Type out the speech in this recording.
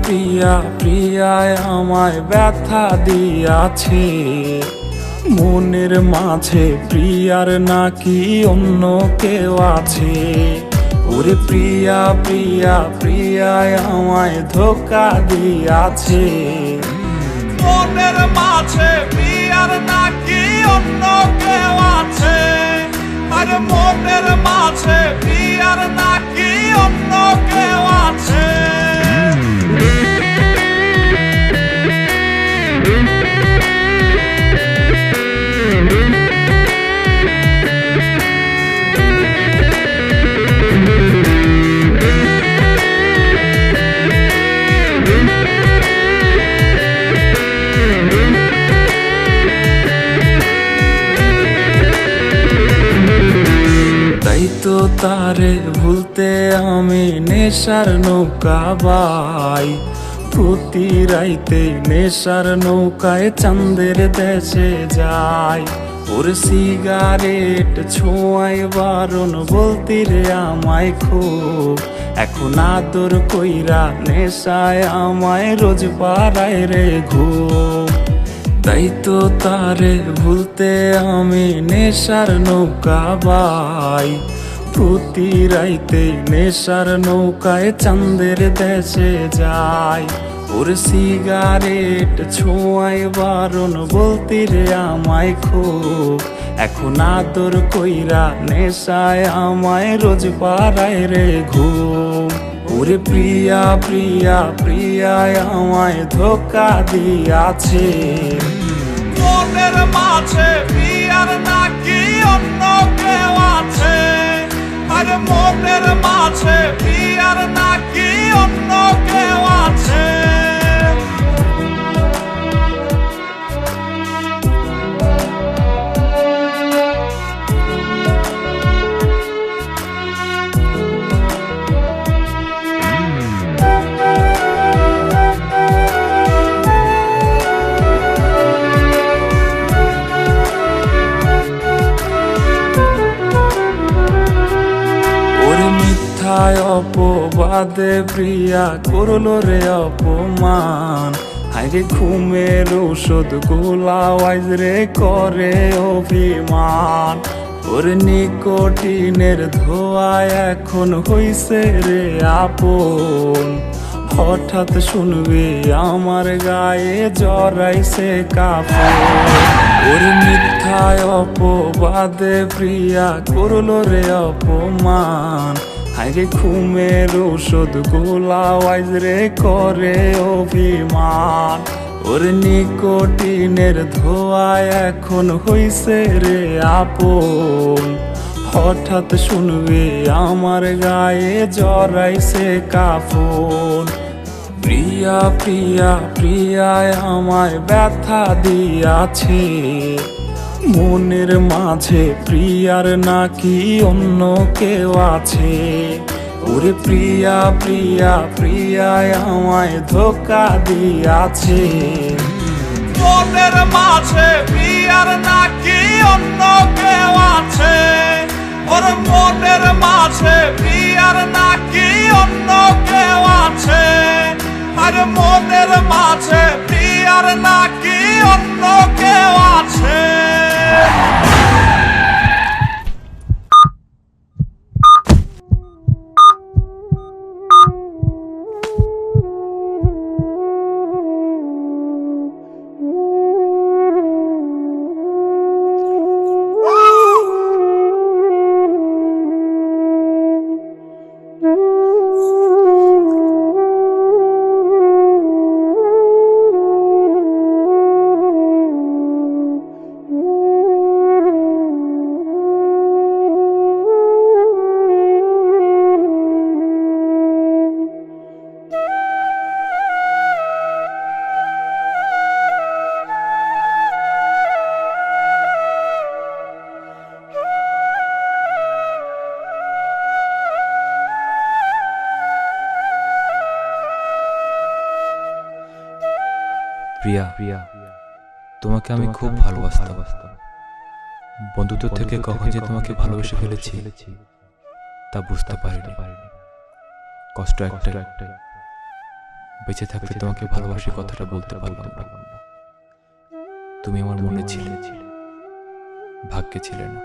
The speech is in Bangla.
প্রিয়া প্রিয়ায় আমায় ব্যথা দিয়াছে, মনের মাঝে প্রিয়ার নাকি অন্য কেউ আছে। ওরে প্রিয়া প্রিয়া প্রিয়ায় আমায় ধোঁকা দিয়াছে, মনের মাঝে প্রিয়ার নাকি অন্য কেউ আছে। আর মনের মাঝে প্রিয়ার নাকি অন্য কেউ আছে। তাই তো তারে ভুলতে আমি নেশার নৌকা বাই, প্রতি রাইতে নেশার নৌকায় চাঁদের দেশে যাই। ওর সিগারেট ছোঁয়ায় বারণ বলতি রে আমায় খুব, এখন আদর কইরা নেশায় আমায় রোজ পাড়ায় রে ঘুম। তাই তো তারে ভুলতে আমি নেশার নৌকা বাই, প্রতি রাইতে নেশার নৌকায় চাঁদের দেশে যাই। ওর সিগারেট ছোঁয়ায় বারণ বলতি রে আমায় খুব, এখন আদর কইরা নেশায় আমায় রোজ পাড়ায় রে ঘুম। ওরে প্রিয়া প্রিয়া প্রিয়ায় আমায় ধোঁকা দিয়াছে, মনের মাঝে প্রিয়ার নাকি অন্য কেউ আছে। আর মনের মাঝে প্রিয়ার নাকি অন্য কেউ আছে। অপবাদে প্রিয়া করলো রে অপমান, হাইরে ঘুমের ঔষধ গোলাওয়াইজ রে করে অভিমান। ওর নিকোটিনের ধোঁয়ায় এখন হইছে রে আপন, হঠাৎ শুনবে আমার গায়ে জড়াইছে কাপড়। ওর মিথ্যায় অপবাদে প্রিয়া করলো রে অপমান, হাইরে ঘুমের ঔষধ গোলাওয়াইজ রে করে অভিমান। ওর নিকোটিনের ধোঁয়ায় এখন হইছে রে আপন, হঠাৎ শুনবে আমার গায়ে জড়াইছে কাফন। প্রিয়া প্রিয়া প্রিয়ায় আমায় ব্যথা দিয়াছে, মনের মাঝে প্রিয়ার নাকি অন্য কেউ আছে। ওরে প্রিয়া প্রিয়া প্রিয়ায় আমায় ধোঁকা দিয়াছে, মনের মাঝে প্রিয়ার নাকি অন্য কেউ আছে। ওর মনের মাঝে প্রিয়ার নাকি অন্য কেউ আছে। আর মনের মাঝে প্রিয়ার নাকি অন্য কেউ আছে। প্রিয়া প্রিয়া তোমাকে আমি খুব ভালোবাসতাম। বন্ধুত্ব থেকে কখন যে তোমাকে ভালোবেসে ফেলেছি তা বুঝতে পারিনি। কষ্ট একটাই, বেঁচে থাকতে তোমাকে ভালোবাসি কথাটা বলতে পারলাম না। তুমি আমার মনে ছিলে, ভাগ্যে ছিলে না।